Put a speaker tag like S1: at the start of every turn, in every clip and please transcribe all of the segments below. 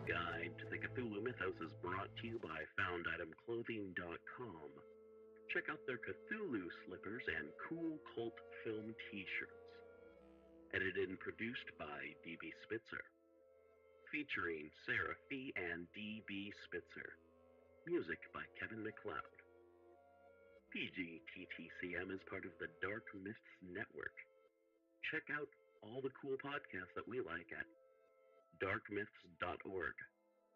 S1: Guide to the Cthulhu Mythos is brought to you by FoundItemClothing.com. Check out their Cthulhu slippers and cool cult film t-shirts. Edited and produced by D.B. Spitzer. Featuring Sarah Fee and D.B. Spitzer. Music by Kevin MacLeod. PGTTCM is part of the Dark Myths Network. Check out all the cool podcasts that we like at darkmyths.org.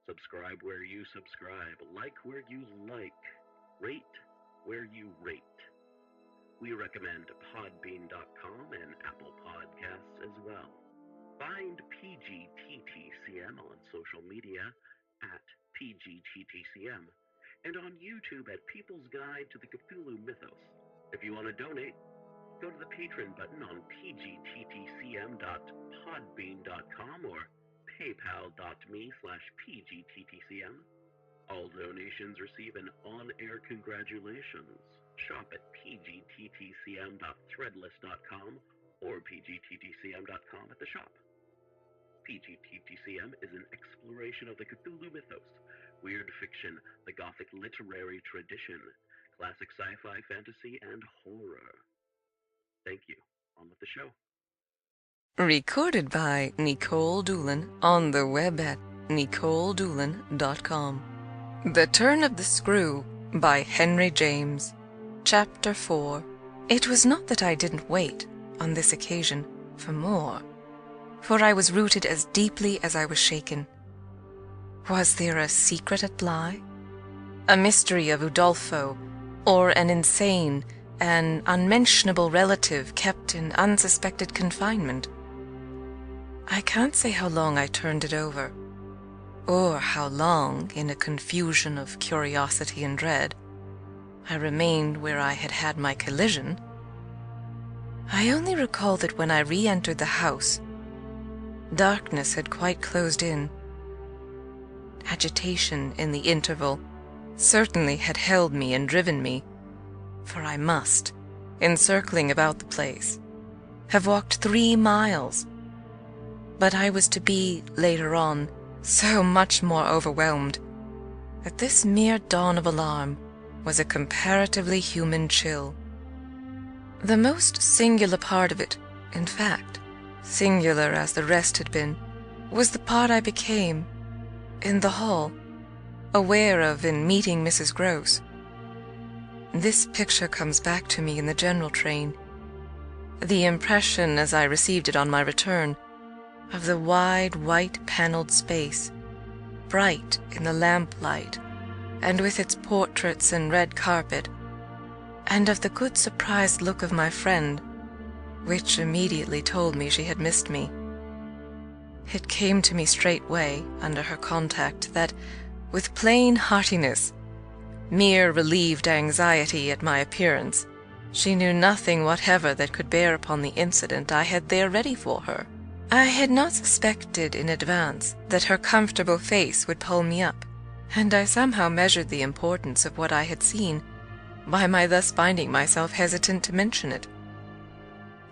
S1: Subscribe where you subscribe, like where you like, rate where you rate. We recommend podbean.com and Apple Podcasts as well. Find PGTTCM on social media at PGTTCM and on YouTube at People's Guide to the Cthulhu Mythos. If you want to donate, go to the Patreon button on pgttcm.podbean.com or paypal.me/pgttcm. All donations receive an on-air congratulations. Shop at pgttcm.threadless.com or pgttcm.com at the shop. PGTTCM is an exploration of the Cthulhu mythos, weird fiction, the Gothic literary tradition, classic sci-fi, fantasy, and horror. Thank you. On with the show.
S2: Recorded by Nicole Doolin on the web at NicoleDoolin.com. The Turn of the Screw by Henry James. Chapter 4. It was not that I didn't wait, on this occasion, for more, for I was rooted as deeply as I was shaken. Was there a secret at play? A mystery of Udolpho, or an insane, an unmentionable relative kept in unsuspected confinement? I can't say how long I turned it over, or how long, in a confusion of curiosity and dread, I remained where I had had my collision. I only recall that when I re-entered the house, darkness had quite closed in. Agitation in the interval certainly had held me and driven me, for I must, in circling about the place, have walked 3 miles. But I was to be, later on, so much more overwhelmed that this mere dawn of alarm was a comparatively human chill. The most singular part of it, in fact, singular as the rest had been, was the part I became, in the hall, aware of in meeting Mrs. Gross. This picture comes back to me in the general train, the impression as I received it on my return, of the wide white-panelled space, bright in the lamplight, and with its portraits and red carpet, and of the good surprised look of my friend, which immediately told me she had missed me. It came to me straightway, under her contact, that, with plain heartiness, mere relieved anxiety at my appearance, she knew nothing whatever that could bear upon the incident I had there ready for her. I had not suspected in advance that her comfortable face would pull me up, and I somehow measured the importance of what I had seen by my thus finding myself hesitant to mention it.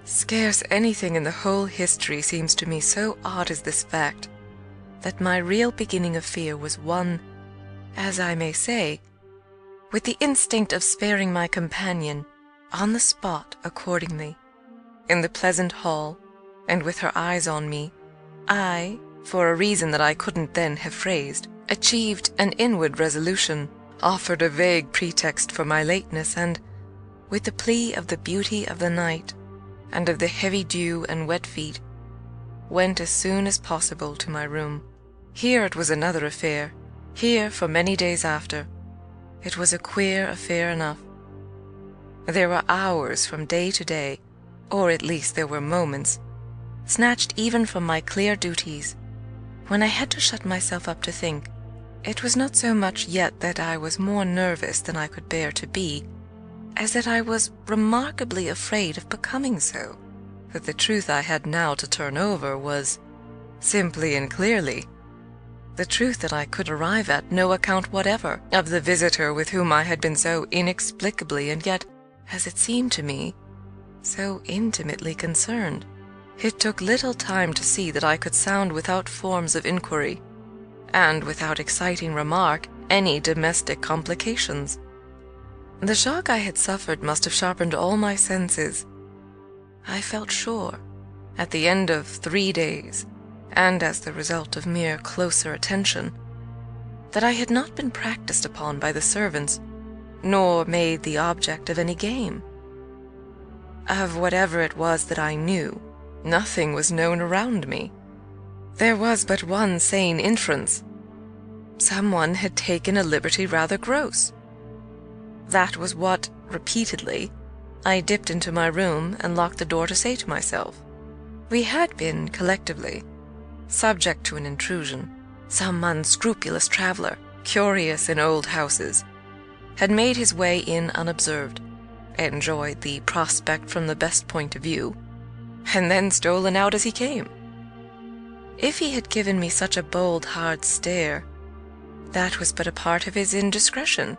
S2: Scarce anything in the whole history seems to me so odd as this fact, that my real beginning of fear was one, as I may say, with the instinct of sparing my companion, on the spot accordingly, in the pleasant hall, and with her eyes on me, I, for a reason that I couldn't then have phrased, achieved an inward resolution, offered a vague pretext for my lateness, and, with the plea of the beauty of the night, and of the heavy dew and wet feet, went as soon as possible to my room. Here it was another affair. Here, for many days after, it was a queer affair enough. There were hours from day to day, or at least there were moments, snatched even from my clear duties, when I had to shut myself up to think. It was not so much yet that I was more nervous than I could bear to be, as that I was remarkably afraid of becoming so, that the truth I had now to turn over was, simply and clearly, the truth that I could arrive at no account whatever of the visitor with whom I had been so inexplicably and yet, as it seemed to me, so intimately concerned. It took little time to see that I could sound without forms of inquiry, and without exciting remark any domestic complications. The shock I had suffered must have sharpened all my senses. I felt sure, at the end of 3 days, and as the result of mere closer attention, that I had not been practiced upon by the servants, nor made the object of any game. Of whatever it was that I knew, nothing was known around me. There was but one sane inference. Someone had taken a liberty rather gross. That was what, repeatedly, I dipped into my room and locked the door to say to myself. We had been, collectively, subject to an intrusion. Some unscrupulous traveler, curious in old houses, had made his way in unobserved, enjoyed the prospect from the best point of view, and then stolen out as he came. If he had given me such a bold, hard stare, that was but a part of his indiscretion.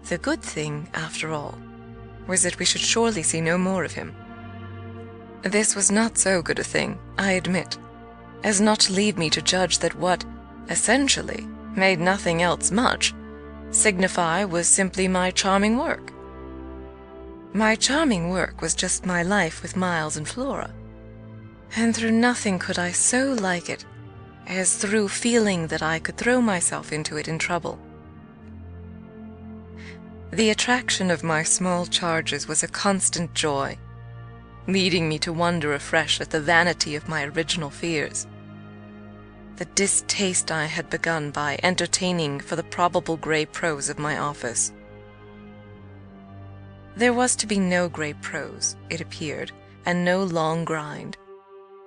S2: The good thing, after all, was that we should surely see no more of him. This was not so good a thing, I admit, as not to leave me to judge that what, essentially, made nothing else much, signify was simply my charming work. My charming work was just my life with Miles and Flora, and through nothing could I so like it as through feeling that I could throw myself into it in trouble. The attraction of my small charges was a constant joy, leading me to wonder afresh at the vanity of my original fears. The distaste I had begun by entertaining for the probable grey prose of my office. There was to be no grey prose, it appeared, and no long grind.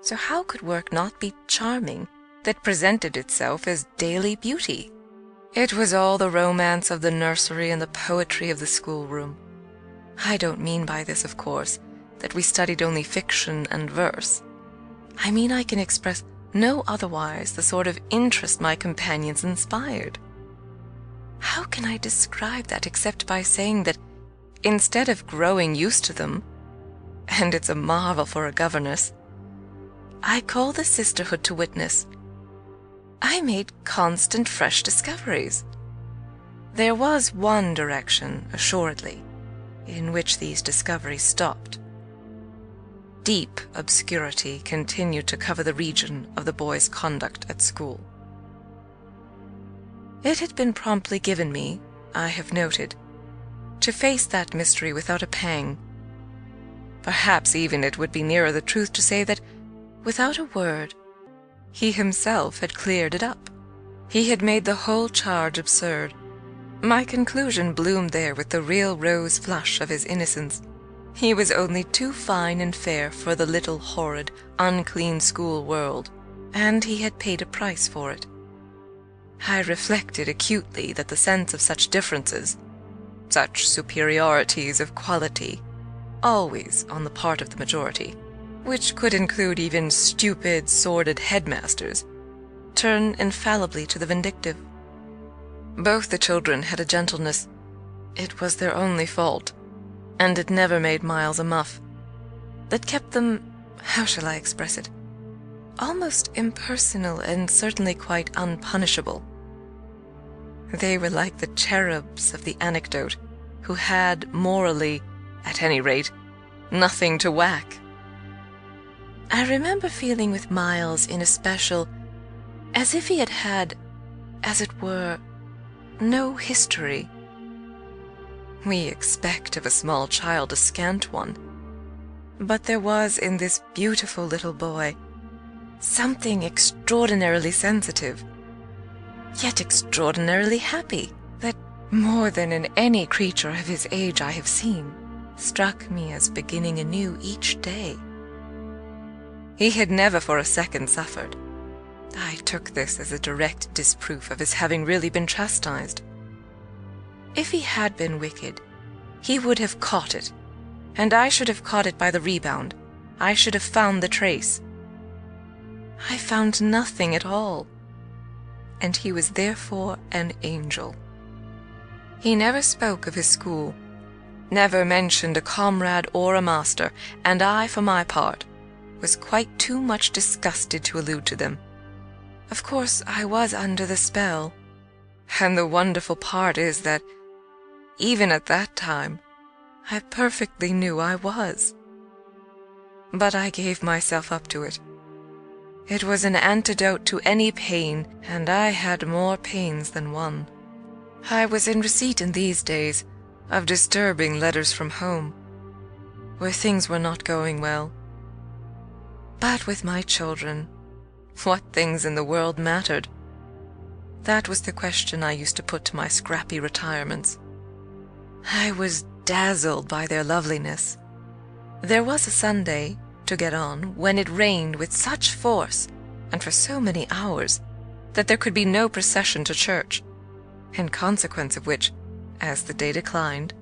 S2: So how could work not be charming that presented itself as daily beauty? It was all the romance of the nursery and the poetry of the schoolroom. I don't mean by this, of course, that we studied only fiction and verse. I mean I can express no otherwise the sort of interest my companions inspired. How can I describe that except by saying that instead of growing used to them, and it's a marvel for a governess, I call the sisterhood to witness, I made constant fresh discoveries. There was one direction, assuredly, in which these discoveries stopped. Deep obscurity continued to cover the region of the boy's conduct at school. It had been promptly given me, I have noted, to face that mystery without a pang. Perhaps even it would be nearer the truth to say that, without a word, he himself had cleared it up. He had made the whole charge absurd. My conclusion bloomed there with the real rose flush of his innocence. He was only too fine and fair for the little horrid, unclean school world, and he had paid a price for it. I reflected acutely that the sense of such differences, such superiorities of quality, always on the part of the majority, which could include even stupid, sordid headmasters, turn infallibly to the vindictive. Both the children had a gentleness. It was their only fault, and it never made Miles a muff, that kept them, how shall I express it, almost impersonal and certainly quite unpunishable. They were like the cherubs of the anecdote, who had, morally, at any rate, nothing to whack. I remember feeling with Miles in especial as if he had had, as it were, no history. We expect of a small child a scant one, but there was in this beautiful little boy something extraordinarily sensitive, yet extraordinarily happy, that more than in any creature of his age I have seen, struck me as beginning anew each day. He had never for a second suffered. I took this as a direct disproof of his having really been chastised. If he had been wicked, he would have caught it, and I should have caught it by the rebound. I should have found the trace. I found nothing at all, and he was therefore an angel. He never spoke of his school, never mentioned a comrade or a master, and I, for my part, was quite too much disgusted to allude to them. Of course, I was under the spell, and the wonderful part is that, even at that time, I perfectly knew I was. But I gave myself up to it. It was an antidote to any pain, and I had more pains than one. I was in receipt in these days of disturbing letters from home, where things were not going well. But with my children, what things in the world mattered? That was the question I used to put to my scrappy retirements. I was dazzled by their loveliness. There was a Sunday, to get on, when it rained with such force, and for so many hours, that there could be no procession to church, in consequence of which, as the day declined,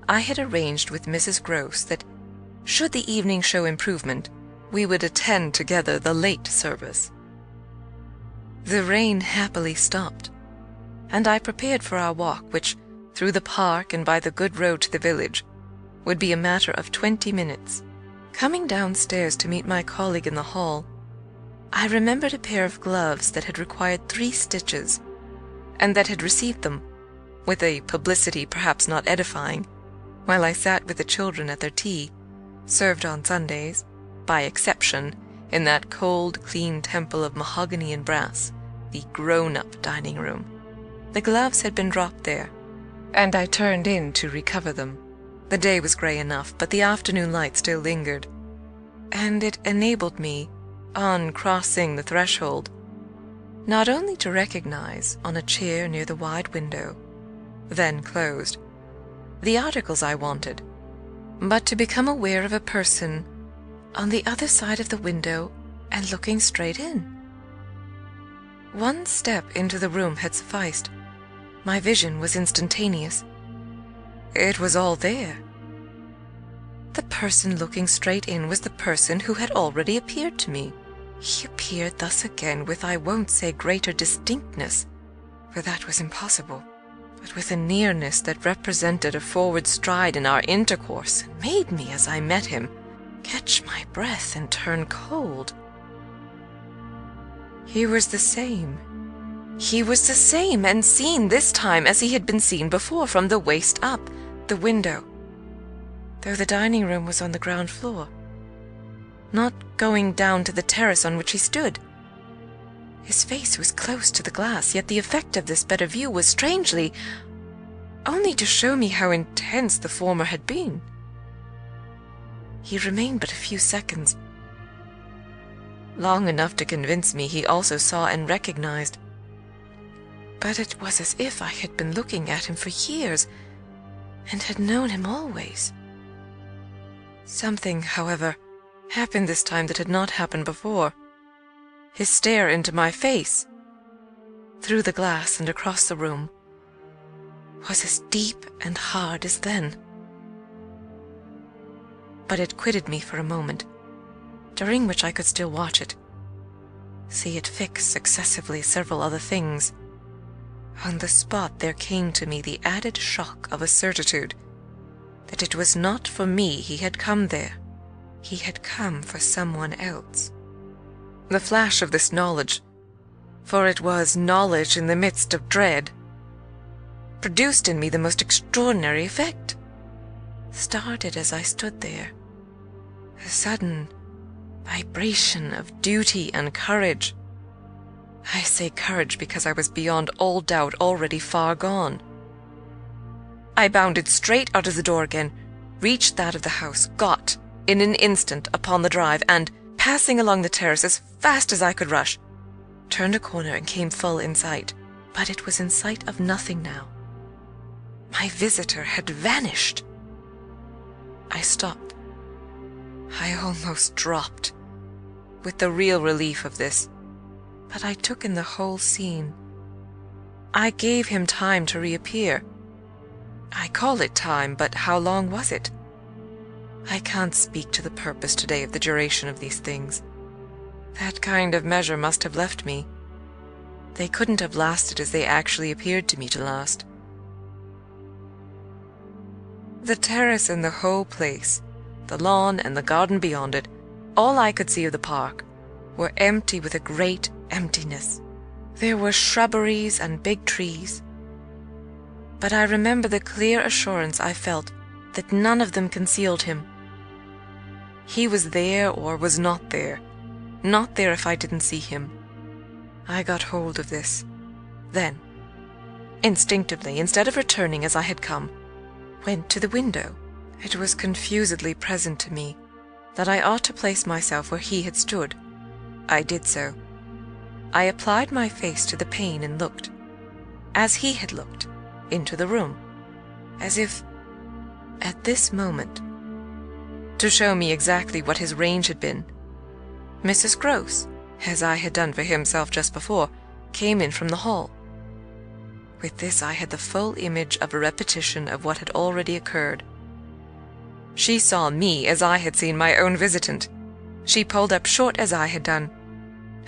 S2: I had arranged with Mrs. Gross that, should the evening show improvement, we would attend together the late service. The rain happily stopped, and I prepared for our walk, which, through the park and by the good road to the village, would be a matter of 20 minutes. Coming downstairs to meet my colleague in the hall, I remembered a pair of gloves that had required 3 stitches, and that had received them, with a publicity perhaps not edifying, while I sat with the children at their tea, served on Sundays, by exception, in that cold, clean temple of mahogany and brass, the grown-up dining room. The gloves had been dropped there, and I turned in to recover them. The day was grey enough, but the afternoon light still lingered, and it enabled me, on crossing the threshold, not only to recognize, on a chair near the wide window, then closed, the articles I wanted, but to become aware of a person on the other side of the window and looking straight in. One step into the room had sufficed. My vision was instantaneous. It was all there. The person looking straight in was the person who had already appeared to me. He appeared thus again with, I won't say greater distinctness, for that was impossible, but with a nearness that represented a forward stride in our intercourse, and made me, as I met him, catch my breath and turn cold. He was the same. He was the same, and seen this time as he had been seen before, from the waist up, the window, though the dining room was on the ground floor, not going down to the terrace on which he stood. His face was close to the glass, yet the effect of this better view was strangely only to show me how intense the former had been. He remained but a few seconds, long enough to convince me he also saw and recognized. But it was as if I had been looking at him for years, and had known him always. Something, however, happened this time that had not happened before. His stare into my face, through the glass and across the room, was as deep and hard as then. But it quitted me for a moment, during which I could still watch it, see it fix successively several other things. On the spot there came to me the added shock of a certitude that it was not for me he had come there. He had come for someone else. The flash of this knowledge, for it was knowledge in the midst of dread, produced in me the most extraordinary effect. Started as I stood there, a sudden vibration of duty and courage. I say courage because I was beyond all doubt already far gone. I bounded straight out of the door again, reached that of the house, got, in an instant, upon the drive, and, passing along the terrace as fast as I could rush, turned a corner and came full in sight. But it was in sight of nothing now. My visitor had vanished. I stopped. I almost dropped, with the real relief of this, but I took in the whole scene. I gave him time to reappear. I call it time, but how long was it? I can't speak to the purpose today of the duration of these things. That kind of measure must have left me. They couldn't have lasted as they actually appeared to me to last. The terrace and the whole place, the lawn and the garden beyond it, all I could see of the park, were empty with a great emptiness, There were shrubberies and big trees, but I remember the clear assurance I felt that none of them concealed him. He was there or was not there if I didn't see him. I got hold of this. Then, instinctively, instead of returning as I had come, went to the window. It was confusedly present to me that I ought to place myself where he had stood. I did so. I applied my face to the pane and looked, as he had looked, into the room, as if, at this moment, to show me exactly what his range had been, Mrs. Gross, as I had done for himself just before, came in from the hall. With this I had the full image of a repetition of what had already occurred. She saw me as I had seen my own visitant. She pulled up short as I had done.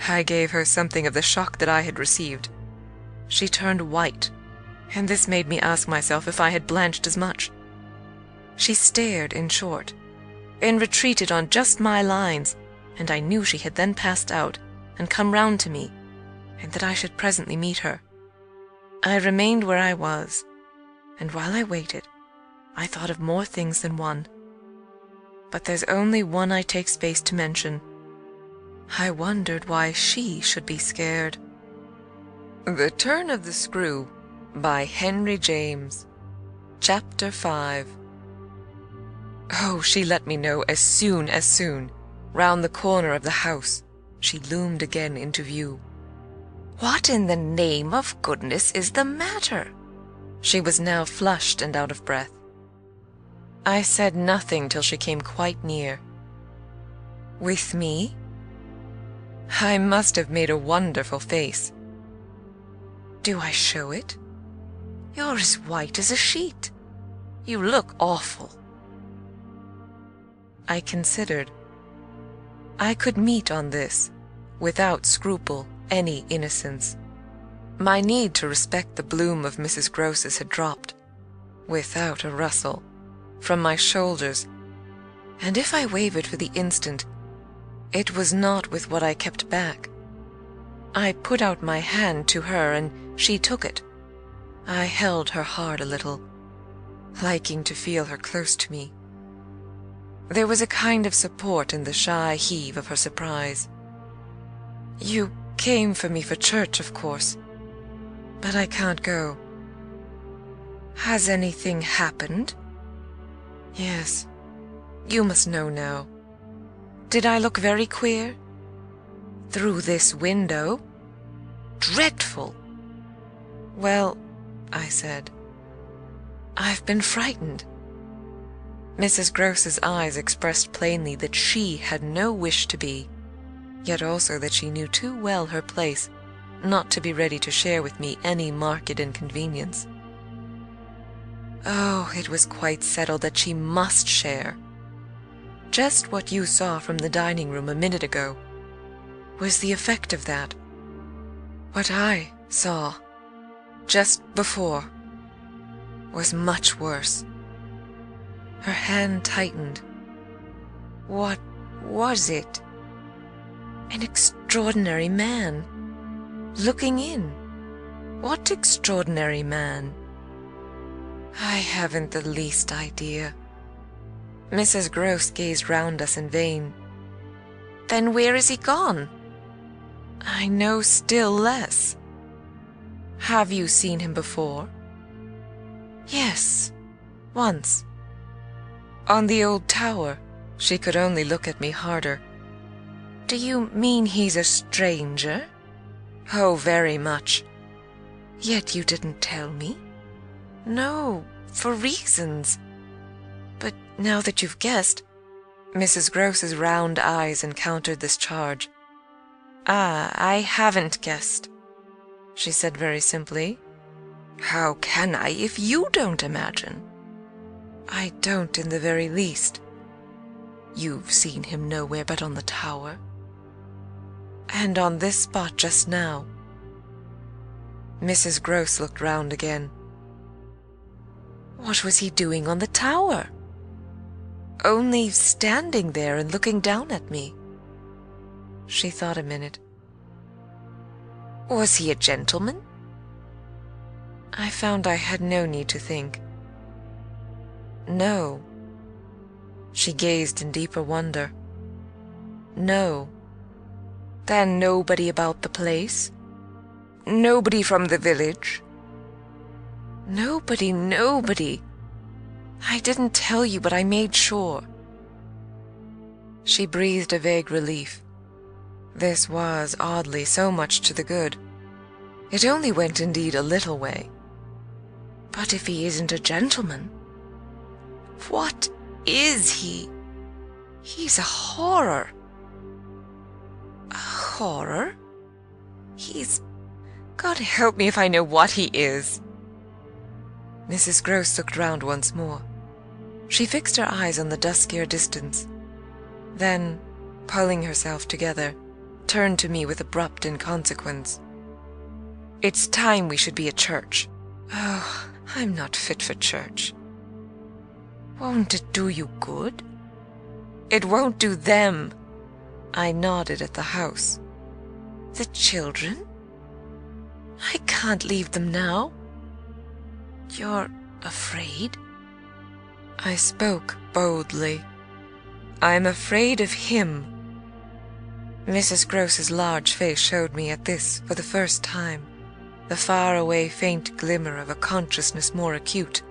S2: I gave her something of the shock that I had received. She turned white, and this made me ask myself if I had blanched as much. She stared, in short, and retreated on just my lines, and I knew she had then passed out and come round to me, and that I should presently meet her. I remained where I was, and while I waited, I thought of more things than one. But there's only one I take space to mention. I wondered why she should be scared. The Turn of the Screw by Henry James. Chapter 5. Oh, she let me know as soon. Round the corner of the house, she loomed again into view. What in the name of goodness is the matter? She was now flushed and out of breath. I said nothing till she came quite near. With me? I must have made a wonderful face. Do I show it? You're as white as a sheet. You look awful. I considered. I could meet on this, without scruple, any innocence. My need to respect the bloom of Mrs. Gross's had dropped, without a rustle, from my shoulders, and if I wavered for the instant, it was not with what I kept back. I put out my hand to her, and she took it. I held her hard a little, liking to feel her close to me. There was a kind of support in the shy heave of her surprise. You came for me for church, of course, but I can't go. Has anything happened? Yes, you must know now. Did I look very queer? Through this window? Dreadful! Well, I said, I've been frightened. Mrs. Gross's eyes expressed plainly that she had no wish to be, yet also that she knew too well her place not to be ready to share with me any marked inconvenience. Oh, it was quite settled that she must share. Just what you saw from the dining room a minute ago was the effect of that. What I saw just before was much worse. Her hand tightened. What was it? An extraordinary man, looking in. What extraordinary man? I haven't the least idea. Mrs. Gross gazed round us in vain. Then where is he gone? I know still less. Have you seen him before? Yes, once. On the old tower. She could only look at me harder. Do you mean he's a stranger? Oh, very much. Yet you didn't tell me. No, for reasons. But now that you've guessed, Mrs. Gross's round eyes encountered this charge. Ah, I haven't guessed, she said very simply. How can I if you don't imagine? I don't in the very least. You've seen him nowhere but on the tower. And on this spot just now. Mrs. Gross looked round again. What was he doing on the tower? Only standing there and looking down at me. She thought a minute. Was he a gentleman? I found I had no need to think. No. She gazed in deeper wonder. No. Then nobody about the place? Nobody from the village? Nobody. I didn't tell you, but I made sure. She breathed a vague relief. This was, oddly, so much to the good. It only went indeed a little way. But if he isn't a gentleman, what is he? He's a horror. A horror? He's... God help me if I know what he is. Mrs. Gross looked round once more. She fixed her eyes on the duskier distance. Then, pulling herself together, turned to me with abrupt inconsequence. It's time we should be at church. Oh, I'm not fit for church. Won't it do you good? It won't do them. I nodded at the house. The children? I can't leave them now. You're afraid? I spoke boldly. I'm afraid of him. Mrs. Gross's large face showed me at this for the first time the far-away faint glimmer of a consciousness more acute.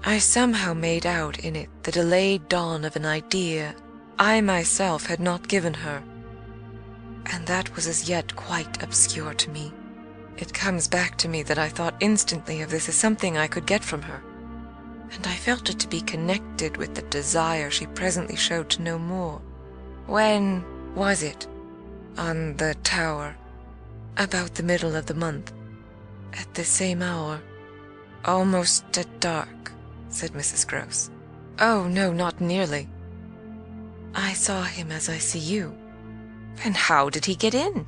S2: I somehow made out in it the delayed dawn of an idea I myself had not given her, and that was as yet quite obscure to me. It comes back to me that I thought instantly of this as something I could get from her, and I felt it to be connected with the desire she presently showed to know more. When was it? On the tower. About the middle of the month. At the same hour. Almost at dark, said Mrs. Gross. Oh, no, not nearly. I saw him as I see you. And how did he get in?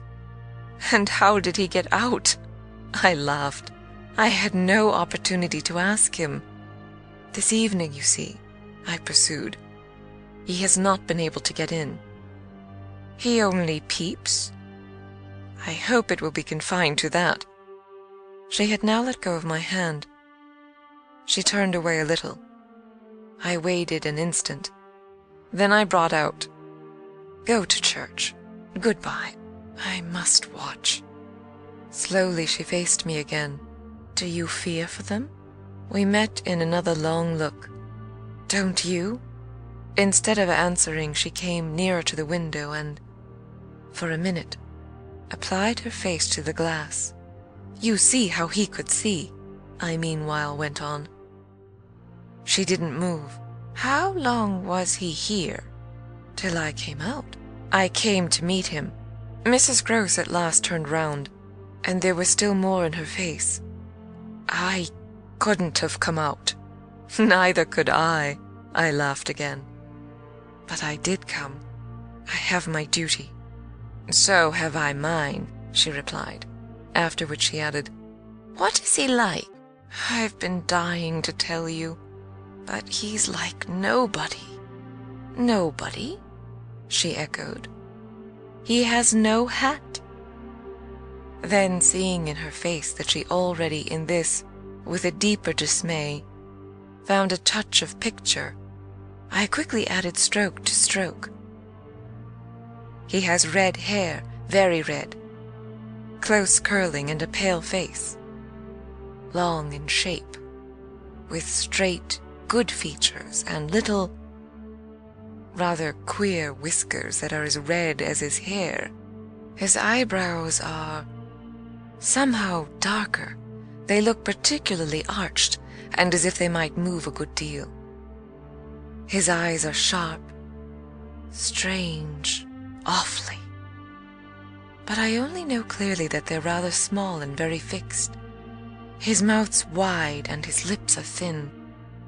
S2: And how did he get out? I laughed. I had no opportunity to ask him. This evening, you see, I pursued. He has not been able to get in. He only peeps. I hope it will be confined to that. She had now let go of my hand. She turned away a little. I waited an instant. Then I brought out, Go to church. Goodbye. I must watch. Slowly she faced me again. Do you fear for them? We met in another long look. Don't you? Instead of answering, she came nearer to the window and, for a minute, applied her face to the glass. You see how he could see, I meanwhile went on. She didn't move. How long was he here? Till I came out. I came to meet him. Mrs. Gross at last turned round, and there was still more in her face. I couldn't have come out. Neither could I laughed again. But I did come. I have my duty. So have I mine, she replied, after which she added, What is he like? I've been dying to tell you, but he's like nobody. Nobody? She echoed. He has no hat. Then, seeing in her face that she already in this, with a deeper dismay, found a touch of picture, I quickly added stroke to stroke. He has red hair, very red, close curling and a pale face, long in shape, with straight, good features and little, rather queer whiskers that are as red as his hair. His eyebrows are somehow darker. They look particularly arched and as if they might move a good deal. His eyes are sharp, strange, awfully. But I only know clearly that they're rather small and very fixed. His mouth's wide and his lips are thin,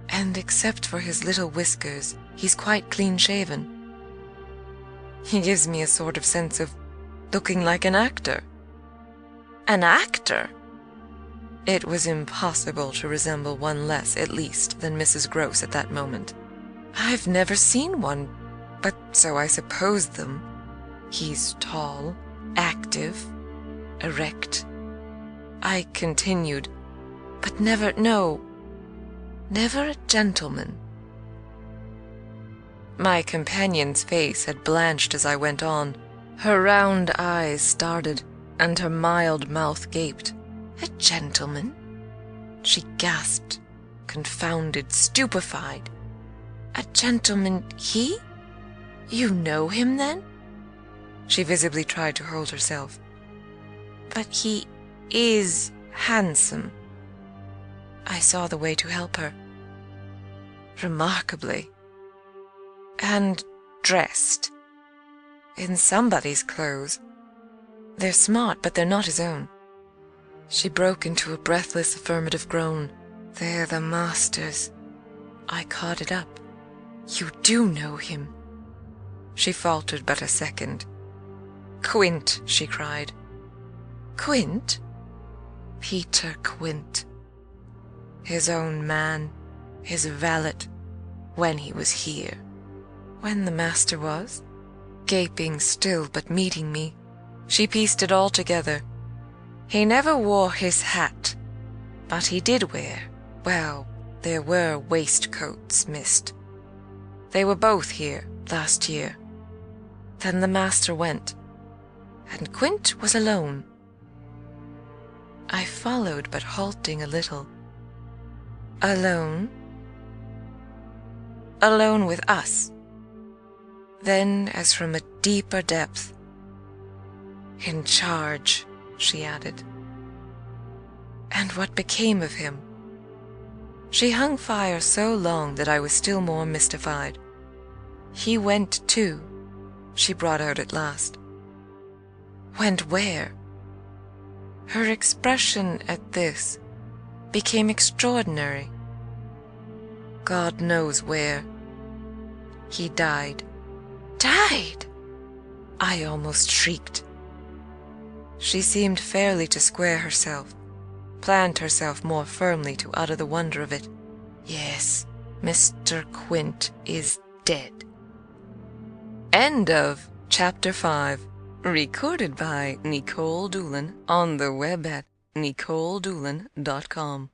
S2: and except for his little whiskers, he's quite clean-shaven. He gives me a sort of sense of looking like an actor. An actor? It was impossible to resemble one less, at least, than Mrs. Gross at that moment. I've never seen one, but so I supposed them. He's tall, active, erect. I continued, but never a gentleman. My companion's face had blanched as I went on. Her round eyes started, and her mild mouth gaped. A gentleman? She gasped, confounded, stupefied. A gentleman, he? You know him, then? She visibly tried to hold herself. But he is handsome. I saw the way to help her. Remarkably. And dressed. In somebody's clothes. They're smart, but they're not his own. She broke into a breathless affirmative groan. They're the master's. I caught it up. You do know him. She faltered but a second. Quint, she cried. Quint? Peter Quint. His own man, his valet, when he was here. When the master was, gaping still but meeting me, she pieced it all together. He never wore his hat, but he did wear, well, there were waistcoats missed. They were both here last year. Then the master went, and Quint was alone. I followed, but halting a little. Alone? Alone with us. Then, as from a deeper depth, in charge, she added. And what became of him? She hung fire so long that I was still more mystified. He went too, she brought out at last. Went where? Her expression at this became extraordinary. God knows where. He died. Died? I almost shrieked. She seemed fairly to square herself, plant herself more firmly to utter the wonder of it. Yes, Mr. Quint is dead. End of Chapter 5. Recorded by Nikolle Doolin on the web at NikolleDoolin.com.